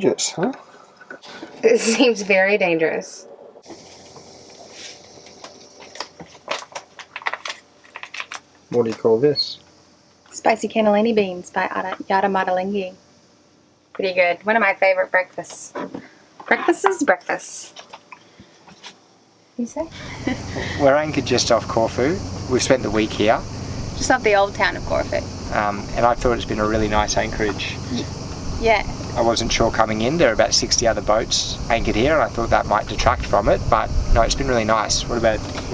dangerous, huh? It seems very dangerous. What do you call this? Spicy cannellini beans by Yada Madalingi. Pretty good. One of my favorite breakfasts. Breakfast. You say? We're anchored just off Corfu. We've spent the week here. Just off the old town of Corfu. And I thought it's been a really nice anchorage. Yeah. I wasn't sure coming in. There are about 60 other boats anchored here, and I thought that might detract from it, but no, it's been really nice. What do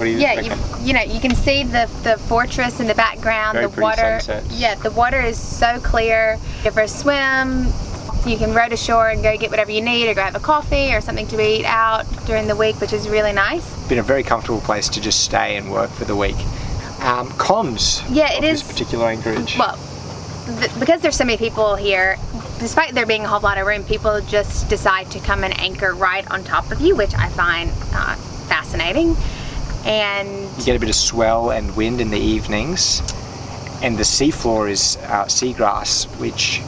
you reckon? You can see the fortress in the background. Very the water. Sunsets. Yeah, the water is so clear. Go for a swim. You can row to shore and go get whatever you need, or go have a coffee or something to eat out during the week, which is really nice. Been a very comfortable place to just stay and work for the week. Comms. Yeah, it is. This particular anchorage. Well, because there's so many people here, despite there being a whole lot of room, people just decide to come and anchor right on top of you, which I find fascinating. And you get a bit of swell and wind in the evenings, and the seafloor is seagrass, which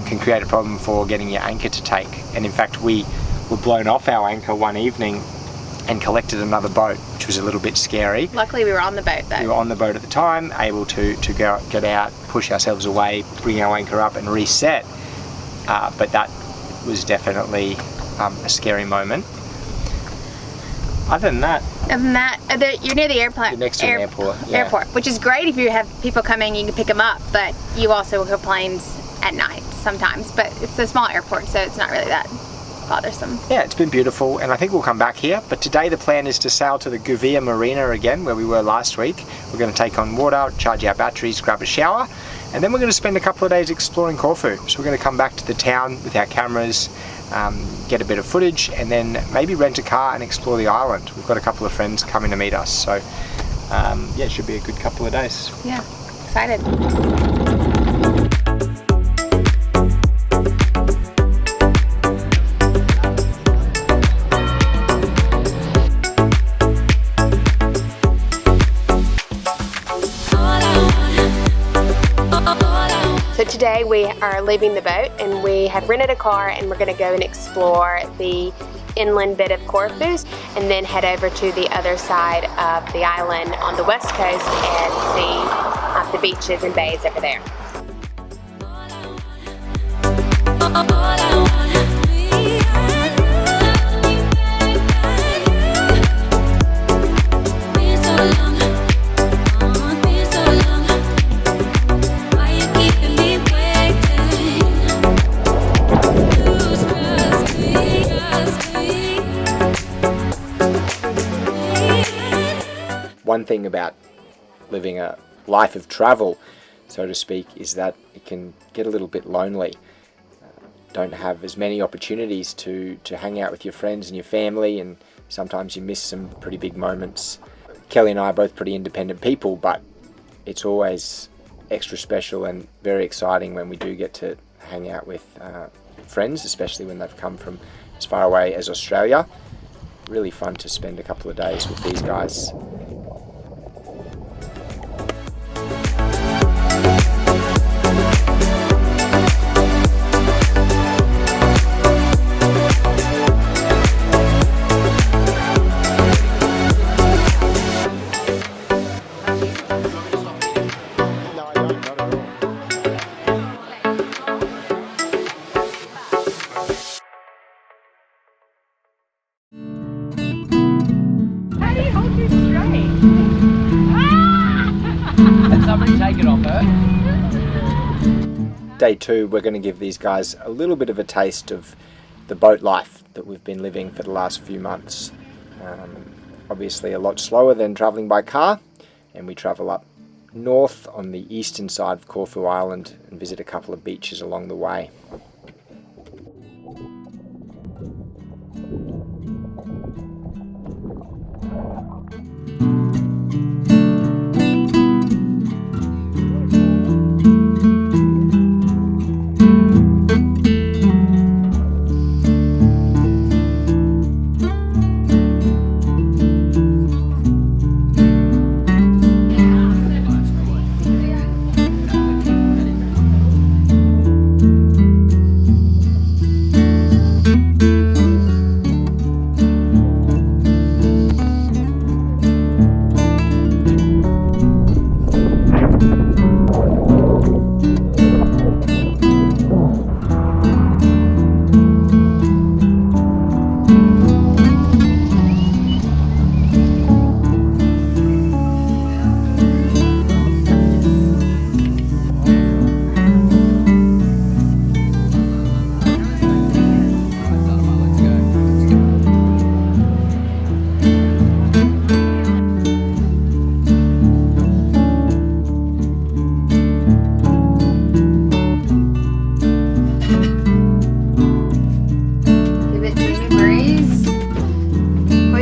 can create a problem for getting your anchor to take. And in fact, we were blown off our anchor one evening and collected another boat, which was a little bit scary. Luckily we were on the boat though. We were on the boat at the time, able to get out, push ourselves away, bring our anchor up and reset. But that was definitely a scary moment. Other than that, you're near the airport. You're next to an airport. Yeah. Airport, which is great if you have people coming, you can pick them up, but you also have planes at night sometimes. But it's a small airport, so it's not really that bothersome. Yeah, it's been beautiful, and I think we'll come back here. But today the plan is to sail to the Gouvia marina again, where we were last week. We're going to take on water, charge our batteries, grab a shower, and then we're going to spend a couple of days exploring Corfu. So we're going to come back to the town with our cameras, get a bit of footage, and then maybe rent a car and explore the island. We've got a couple of friends coming to meet us, so yeah, it should be a good couple of days. Yeah, excited. So today we are leaving the boat, and we have rented a car, and we're going to go and explore the inland bit of Corfu and then head over to the other side of the island on the west coast and see the beaches and bays over there. One thing about living a life of travel, so to speak, is that it can get a little bit lonely. Don't have as many opportunities to hang out with your friends and your family, and sometimes you miss some pretty big moments. Kelly and I are both pretty independent people, but it's always extra special and very exciting when we do get to hang out with friends, especially when they've come from as far away as Australia. Really fun to spend a couple of days with these guys. Day 2, we're going to give these guys a little bit of a taste of the boat life that we've been living for the last few months. Obviously a lot slower than travelling by car, and we travel up north on the eastern side of Corfu Island and visit a couple of beaches along the way.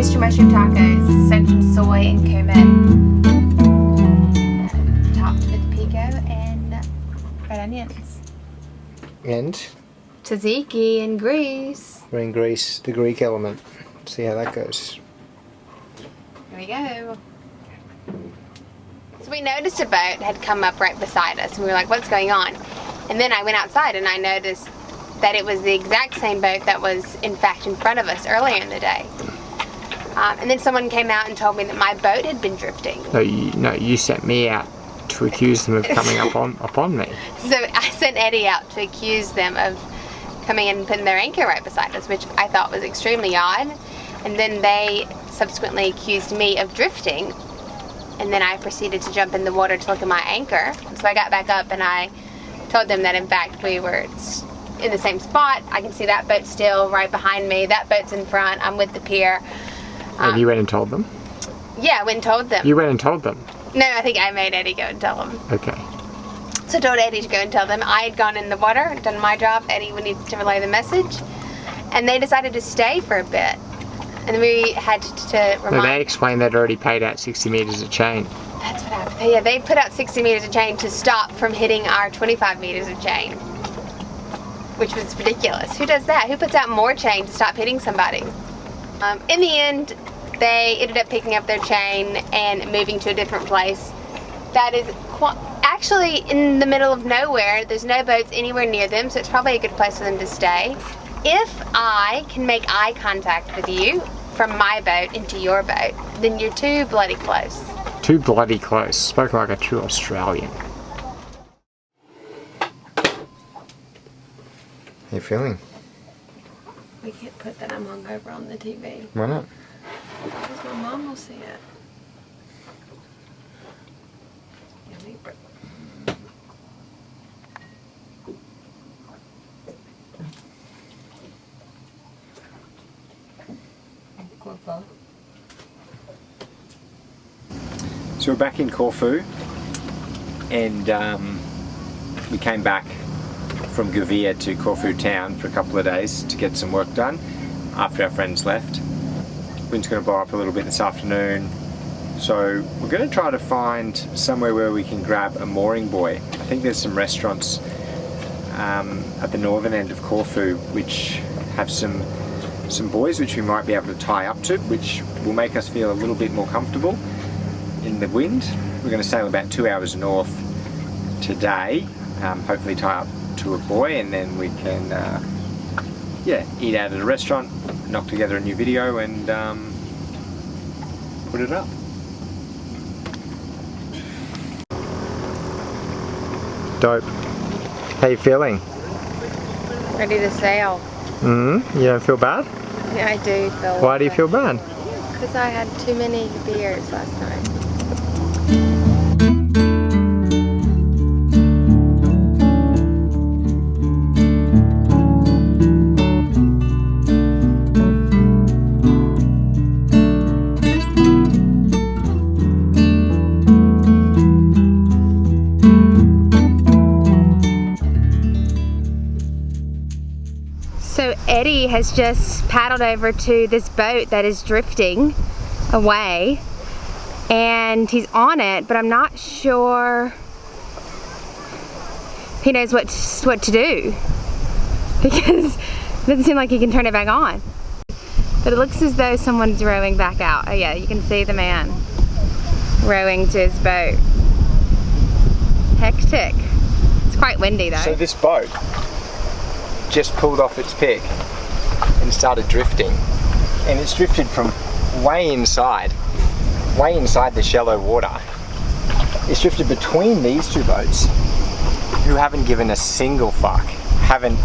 oyster mushroom tacos, soaked in soy and cumin, topped with pico and red onions. And Tzatziki and grease. we're in Greece, the Greek element. See how that goes. Here we go. So we noticed a boat had come up right beside us, and we were like, what's going on? And then I went outside and I noticed that it was the exact same boat that was in fact in front of us earlier in the day. And then someone came out and told me that my boat had been drifting. No, you sent me out to accuse them of coming upon me. So I sent Eddie out to accuse them of coming in and putting their anchor right beside us, which I thought was extremely odd. And then they subsequently accused me of drifting. And then I proceeded to jump in the water to look at my anchor. So I got back up and I told them that in fact we were in the same spot. I can see that boat still right behind me. That boat's in front. I'm with the pier. And you went and told them? Yeah, I went and told them. You went and told them? No, I think I made Eddie go and tell them. Okay. So I told Eddie to go and tell them. I had gone in the water, done my job. Eddie needed to relay the message. And they decided to stay for a bit. And we had to remind... No, they explained they'd already paid out 60 metres of chain. That's what happened. Yeah, they put out 60 metres of chain to stop from hitting our 25 metres of chain. Which was ridiculous. Who does that? Who puts out more chain to stop hitting somebody? In the end, they ended up picking up their chain and moving to a different place. That is actually in the middle of nowhere. There's no boats anywhere near them, so it's probably a good place for them to stay. If I can make eye contact with you from my boat into your boat, then you're too bloody close. Too bloody close. Spoken like a true Australian. How you feeling? We can't put that I'm hungover on the TV. Why not? Because my mom will see it. So we're back in Corfu, and we came back from Gouvia to Corfu town for a couple of days to get some work done after our friends left. Wind's going to blow up a little bit this afternoon, so we're going to try to find somewhere where we can grab a mooring buoy. I think there's some restaurants at the northern end of Corfu which have some buoys which we might be able to tie up to, which will make us feel a little bit more comfortable in the wind. We're going to sail about 2 hours north today, hopefully tie up to a buoy, and then we can eat out at a restaurant, knock together a new video and put it up. Dope. How you feeling? Ready to sail. You don't feel bad? Yeah, I do feel. Why do you feel bad? Because I had too many beers last night. So Eddie has just paddled over to this boat that is drifting away, and he's on it, but I'm not sure he knows what to do, because it doesn't seem like he can turn it back on. But it looks as though someone's rowing back out. Oh yeah, you can see the man rowing to his boat. Hectic. It's quite windy though. So this boat just pulled off its pick and started drifting, and it's drifted from way inside the shallow water. It's drifted between these two boats who haven't given a single fuck, haven't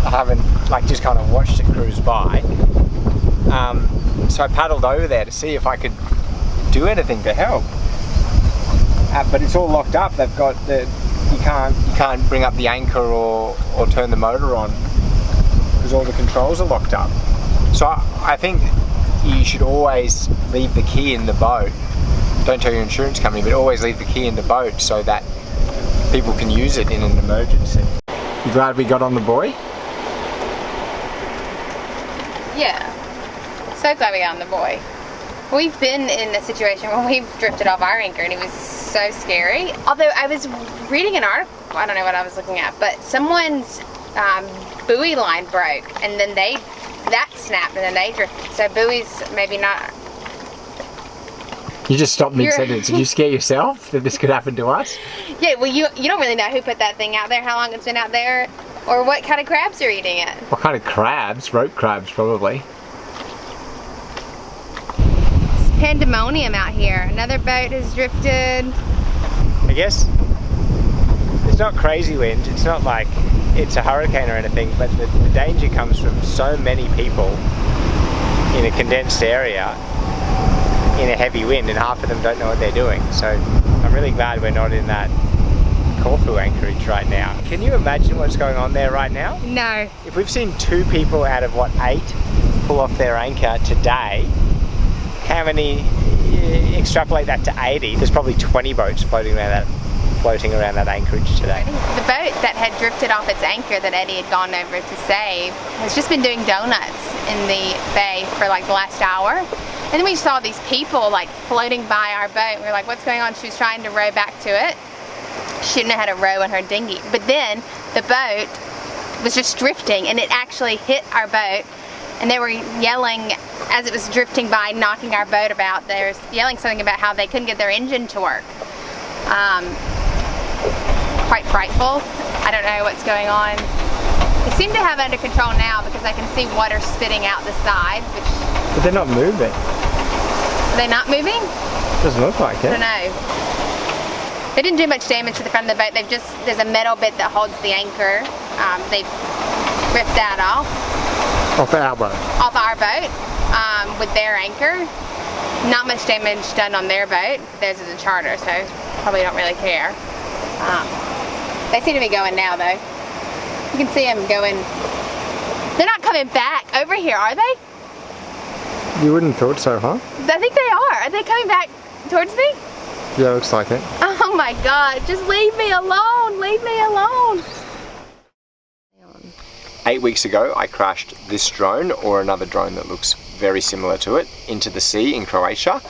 like just kind of watched it cruise by. So I paddled over there to see if I could do anything to help, but it's all locked up. They've got you can't bring up the anchor or turn the motor on, because all the controls are locked up. So I think you should always leave the key in the boat. Don't tell your insurance company, but always leave the key in the boat so that people can use it in an emergency. You glad we got on the buoy? Yeah. So glad we got on the buoy. We've been in a situation where we've drifted off our anchor and it was so scary. Although I was reading an article, I don't know what I was looking at, but someone's buoy line broke and then that snapped and then they drifted. So buoys maybe not. You just stopped mid-sentence. Did you scare yourself that this could happen to us? Yeah, well you don't really know who put that thing out there, how long it's been out there, or what kind of crabs are eating it. What kind of crabs? Rope crabs, probably. Pandemonium out here. Another boat has drifted. I guess it's not crazy wind. It's not like it's a hurricane or anything, but the danger comes from so many people in a condensed area in a heavy wind, and half of them don't know what they're doing. So I'm really glad we're not in that Corfu Anchorage right now. Can you imagine what's going on there right now? No. If we've seen 2 people out of what, 8 pull off their anchor today, how many, extrapolate that to 80, there's probably 20 boats floating around that anchorage today. The boat that had drifted off its anchor that Eddie had gone over to save has just been doing donuts in the bay for like the last hour. And then we saw these people like floating by our boat. We were like, what's going on? She was trying to row back to it. She didn't know how to row in her dinghy. But then the boat was just drifting and it actually hit our boat. And they were yelling as it was drifting by, knocking our boat about. They were yelling something about how they couldn't get their engine to work. Quite frightful. I don't know what's going on. They seem to have it under control now because I can see water spitting out the side. But they're not moving. Are they not moving? Doesn't look like it. I don't know. They didn't do much damage to the front of the boat. There's a metal bit that holds the anchor. They've ripped that off. Off our boat? Off our boat, with their anchor. Not much damage done on their boat. Theirs is a charter, so probably don't really care. They seem to be going now, though. You can see them going. They're not coming back over here, are they? You wouldn't have thought so, huh? I think they are. Are they coming back towards me? Yeah, looks like it. Oh my God, just leave me alone, leave me alone. 8 weeks ago, I crashed this drone, or another drone that looks very similar to it, into the sea in Croatia.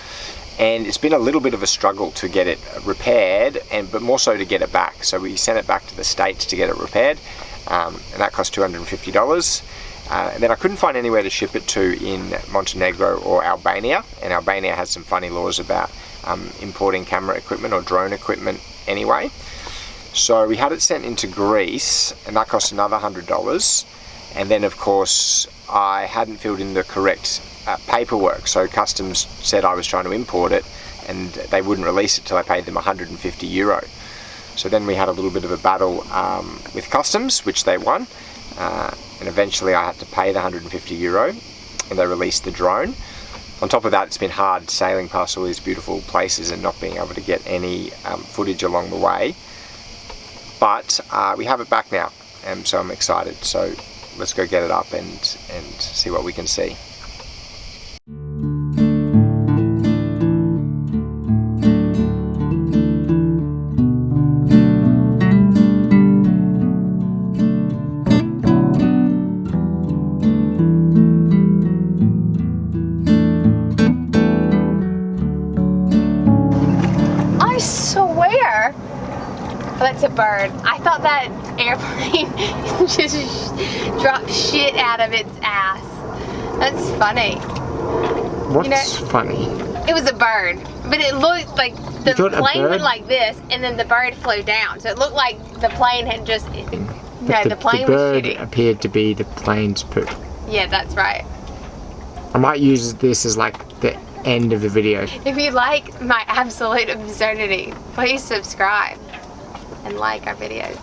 And it's been a little bit of a struggle to get it repaired, but more so to get it back. So we sent it back to the States to get it repaired, and that cost $250. And then I couldn't find anywhere to ship it to in Montenegro or Albania, and Albania has some funny laws about importing camera equipment or drone equipment anyway. So we had it sent into Greece, and that cost another $100. And then of course I hadn't filled in the correct paperwork, so customs said I was trying to import it and they wouldn't release it till I paid them €150. So then we had a little bit of a battle with customs, which they won, and eventually I had to pay the €150 and they released the drone. On top of that, it's been hard sailing past all these beautiful places and not being able to get any footage along the way. But we have it back now, and so I'm excited. So let's go get it up and see what we can see. I swear. Oh, that's a bird. I thought that airplane just dropped shit out of its ass. That's funny. What's funny? It was a bird, but it looked like the plane went like this, and then the bird flew down. So it looked like the plane had just. No, the plane was shitty. The bird appeared to be the plane's poop. Yeah, that's right. I might use this as like the end of the video. If you like my absolute absurdity, please subscribe and like our videos.